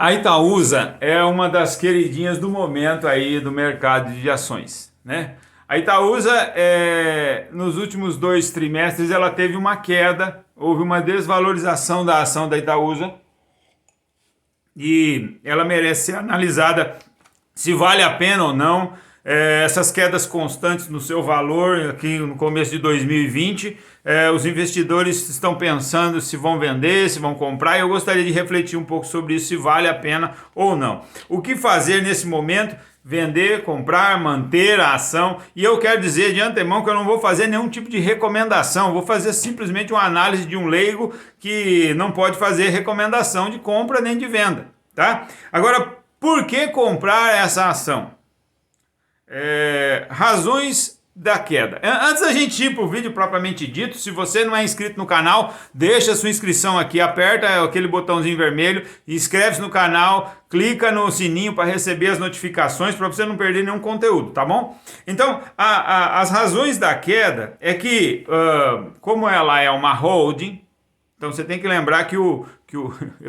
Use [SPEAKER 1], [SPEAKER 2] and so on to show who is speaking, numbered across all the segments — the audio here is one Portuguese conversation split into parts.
[SPEAKER 1] A Itaúsa é uma das queridinhas do momento aí do mercado de ações, né? A Itaúsa, nos últimos 2 trimestres, ela teve uma queda, houve uma desvalorização da ação da Itaúsa e ela merece ser analisada se vale a pena ou não. Essas quedas constantes no seu valor aqui no começo de 2020, os investidores estão pensando se vão vender, se vão comprar, e eu gostaria de refletir um pouco sobre isso, se vale a pena ou não. O que fazer nesse momento? Vender, comprar, manter a ação. E eu quero dizer de antemão que eu não vou fazer nenhum tipo de recomendação, vou fazer simplesmente uma análise de um leigo que não pode fazer recomendação de compra nem de venda, tá? Agora, por que comprar essa ação? Razões da queda. Antes da gente ir para o vídeo propriamente dito, se você não é inscrito no canal, deixa sua inscrição aqui, aperta aquele botãozinho vermelho, inscreve-se no canal, clica no sininho para receber as notificações, para você não perder nenhum conteúdo, tá bom? Então, as razões da queda é que, como ela é uma holding, então você tem que lembrar que eu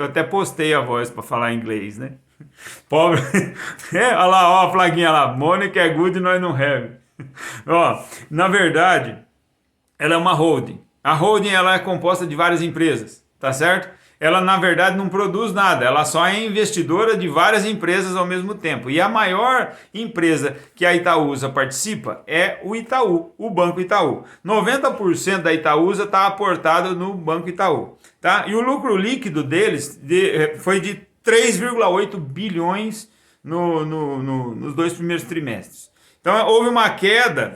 [SPEAKER 1] até postei a voz para falar inglês, né? Pobre. Olha lá, ó, a plaquinha lá. Money é good, nós não have. Ó, na verdade, ela é uma holding. A holding ela é composta de várias empresas, tá certo? Ela na verdade não produz nada, ela só é investidora de várias empresas ao mesmo tempo. E a maior empresa que a Itaúsa participa é o Itaú, o Banco Itaú. 90% da Itaúsa está aportado no Banco Itaú, tá? E o lucro líquido deles foi de 3,8 bilhões nos 2 primeiros trimestres. Então houve uma queda,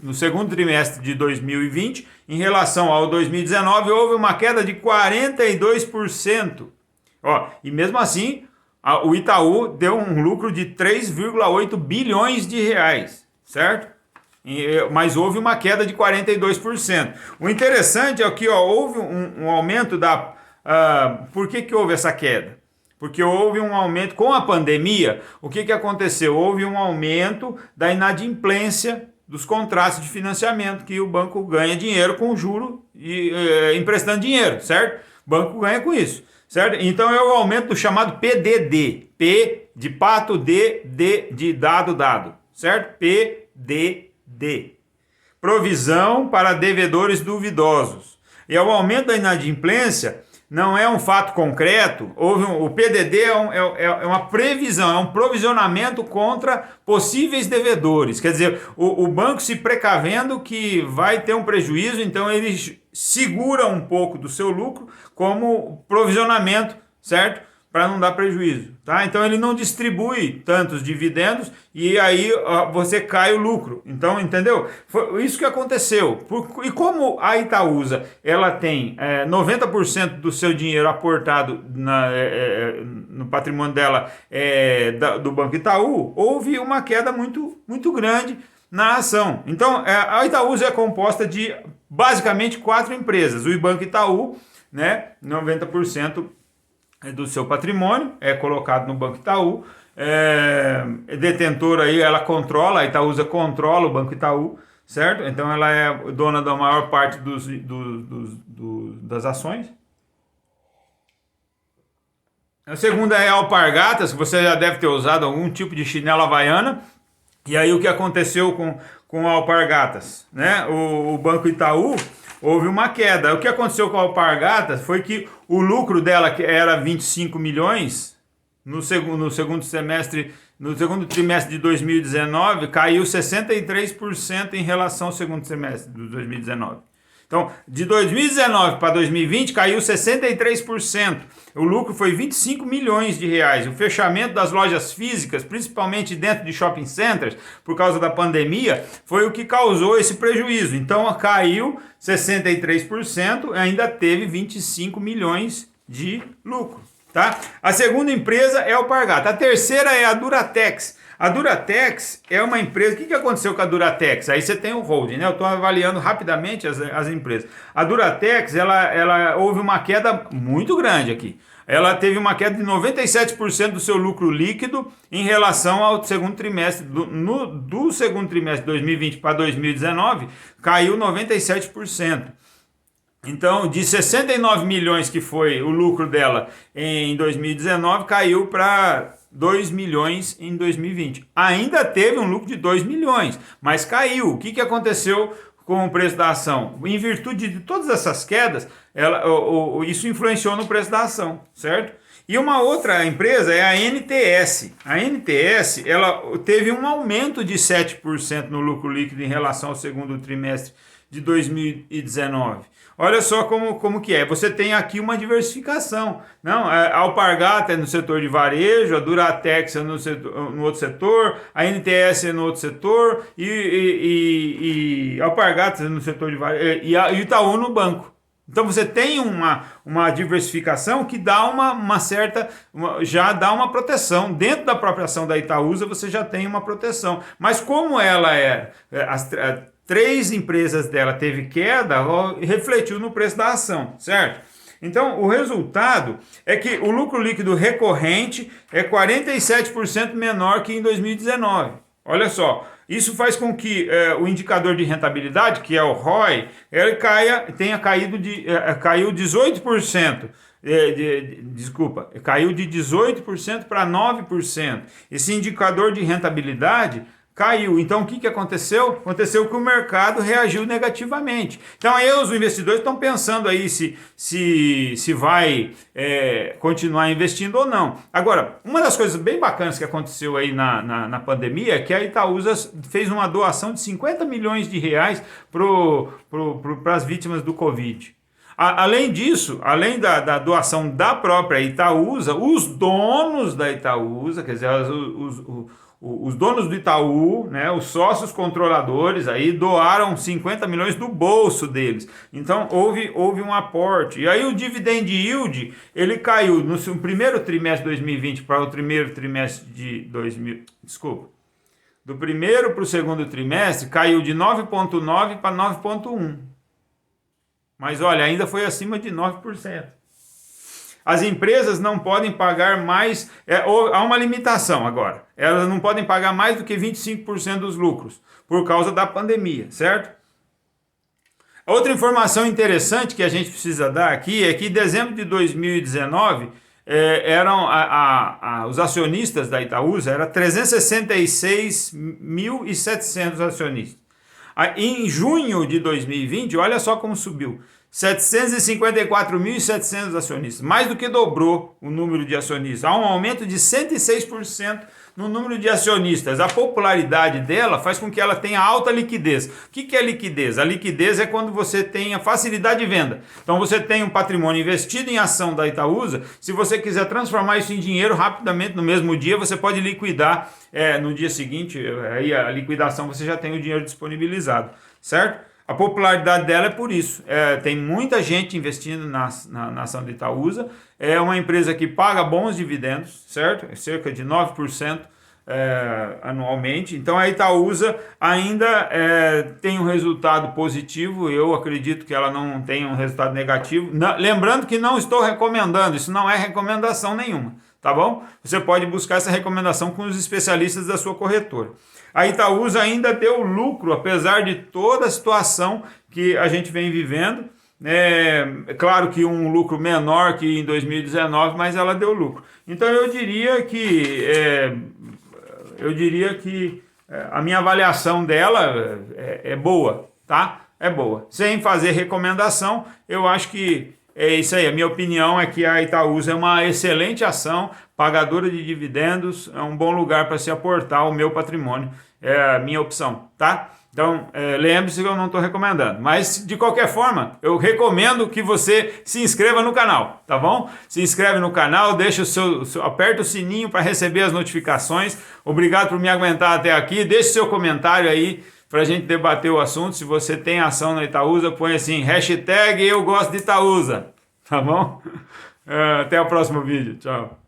[SPEAKER 1] no segundo trimestre de 2020, em relação ao 2019, houve uma queda de 42%. Ó, e mesmo assim, o Itaú deu um lucro de 3,8 bilhões de reais, certo? Mas houve uma queda de 42%. O interessante é que houve um aumento da... por que houve essa queda? Porque houve um aumento com a pandemia. O que aconteceu? Houve um aumento da inadimplência dos contratos de financiamento, que o banco ganha dinheiro com juro e emprestando dinheiro, certo? O banco ganha com isso, certo? Então é o aumento do chamado PDD. P de pato, D de dado, certo? PDD. Provisão para devedores duvidosos. E o aumento da inadimplência não é um fato concreto. O PDD é uma previsão, é um provisionamento contra possíveis devedores. Quer dizer, o banco se precavendo que vai ter um prejuízo, então ele segura um pouco do seu lucro como provisionamento, certo? Para não dar prejuízo, tá? Então ele não distribui tantos dividendos e aí você cai o lucro. Então, entendeu? Foi isso que aconteceu. E como a Itaúsa ela tem 90% do seu dinheiro aportado no patrimônio dela do Banco Itaú, houve uma queda muito, muito grande na ação. Então, a Itaúsa é composta de basicamente 4 empresas. O Banco Itaú, né, 90% do seu patrimônio é colocado no Banco Itaú, detentora aí, ela controla, a Itaúsa controla o Banco Itaú, certo? Então ela é dona da maior parte das ações. A segunda é a Alpargatas, que você já deve ter usado algum tipo de chinela havaiana. E aí o que aconteceu com a Alpargatas, né? O Banco Itaú houve uma queda. O que aconteceu com a Alpargatas foi que o lucro dela, que era 25 milhões, no segundo trimestre de 2019, caiu 63% em relação ao segundo semestre de 2019. Então, de 2019 para 2020, caiu 63%. O lucro foi 25 milhões de reais. O fechamento das lojas físicas, principalmente dentro de shopping centers, por causa da pandemia, foi o que causou esse prejuízo. Então, caiu 63%, ainda teve 25 milhões de lucro, tá? A segunda empresa é a Alpargatas. A terceira é a Duratex. A Duratex é uma empresa... O que aconteceu com a Duratex? Aí você tem o holding, né? Eu estou avaliando rapidamente as empresas. A Duratex, ela houve uma queda muito grande aqui. Ela teve uma queda de 97% do seu lucro líquido em relação ao segundo trimestre. Do segundo trimestre de 2020 para 2019, caiu 97%. Então, de 69 milhões que foi o lucro dela em 2019, caiu para 2 milhões em 2020. Ainda teve um lucro de 2 milhões, mas caiu. O que aconteceu com o preço da ação? Em virtude de todas essas quedas, isso influenciou no preço da ação, certo? E uma outra empresa é a NTS. A NTS, ela teve um aumento de 7% no lucro líquido em relação ao segundo trimestre de 2019. Olha só como que é. Você tem aqui uma diversificação. Não, a Alpargatas é no setor de varejo, a Duratex é no outro setor, a NTS é no outro setor e a Alpargatas é no setor de varejo e a Itaú no banco. Então você tem uma diversificação que dá uma certa, já dá uma proteção. Dentro da própria ação da Itaúsa você já tem uma proteção. Mas como ela as 3 empresas dela teve queda, refletiu no preço da ação, certo? Então, o resultado é que o lucro líquido recorrente é 47% menor que em 2019. Olha só, isso faz com que o indicador de rentabilidade, que é o ROI, ele caiu 18%. Caiu de 18% para 9%. Esse indicador de rentabilidade caiu. Então, o que aconteceu? Aconteceu que o mercado reagiu negativamente. Então, aí os investidores estão pensando aí se vai continuar investindo ou não. Agora, uma das coisas bem bacanas que aconteceu aí na pandemia é que a Itaúsa fez uma doação de 50 milhões de reais para as vítimas do Covid. Além disso, além da doação da própria Itaúsa, os donos da Itaúsa, quer dizer, os donos do Itaú, né, os sócios controladores aí doaram 50 milhões do bolso deles. Então houve um aporte. E aí o dividend yield, ele caiu no primeiro trimestre de 2020 para o primeiro trimestre de do primeiro para o segundo trimestre, caiu de 9,9 para 9,1. Mas olha, ainda foi acima de 9%. As empresas não podem pagar mais, há uma limitação agora, elas não podem pagar mais do que 25% dos lucros, por causa da pandemia, certo? Outra informação interessante que a gente precisa dar aqui é que em dezembro de 2019, os acionistas da Itaúsa eram 366.700 acionistas. Em junho de 2020, olha só como subiu, 754.700 acionistas, mais do que dobrou o número de acionistas. Há um aumento de 106% no número de acionistas. A popularidade dela faz com que ela tenha alta liquidez. O que é liquidez? A liquidez é quando você tem a facilidade de venda. Então você tem um patrimônio investido em ação da Itaúsa, se você quiser transformar isso em dinheiro rapidamente no mesmo dia, você pode liquidar no dia seguinte, aí a liquidação você já tem o dinheiro disponibilizado, certo? A popularidade dela é por isso. Tem muita gente investindo na ação da Itaúsa. É uma empresa que paga bons dividendos, certo? Cerca de 9% anualmente. Então a Itaúsa ainda tem um resultado positivo. Eu acredito que ela não tem um resultado negativo. Lembrando que não estou recomendando, isso não é recomendação nenhuma, tá bom? Você pode buscar essa recomendação com os especialistas da sua corretora. A Itaúsa ainda deu lucro, apesar de toda a situação que a gente vem vivendo. É claro que um lucro menor que em 2019, mas ela deu lucro. Então eu diria que a minha avaliação dela é boa, tá? É boa. Sem fazer recomendação, eu acho que é isso aí. A minha opinião é que a Itaúsa é uma excelente ação, pagadora de dividendos, é um bom lugar para se aportar ao meu patrimônio. É a minha opção, tá? Então, lembre-se que eu não estou recomendando. Mas, de qualquer forma, eu recomendo que você se inscreva no canal, tá bom? Se inscreve no canal, aperta o sininho para receber as notificações. Obrigado por me aguentar até aqui. Deixe seu comentário aí para a gente debater o assunto. Se você tem ação na Itaúsa, põe assim, #eu gosto de Itaúsa, tá bom? Até o próximo vídeo. Tchau.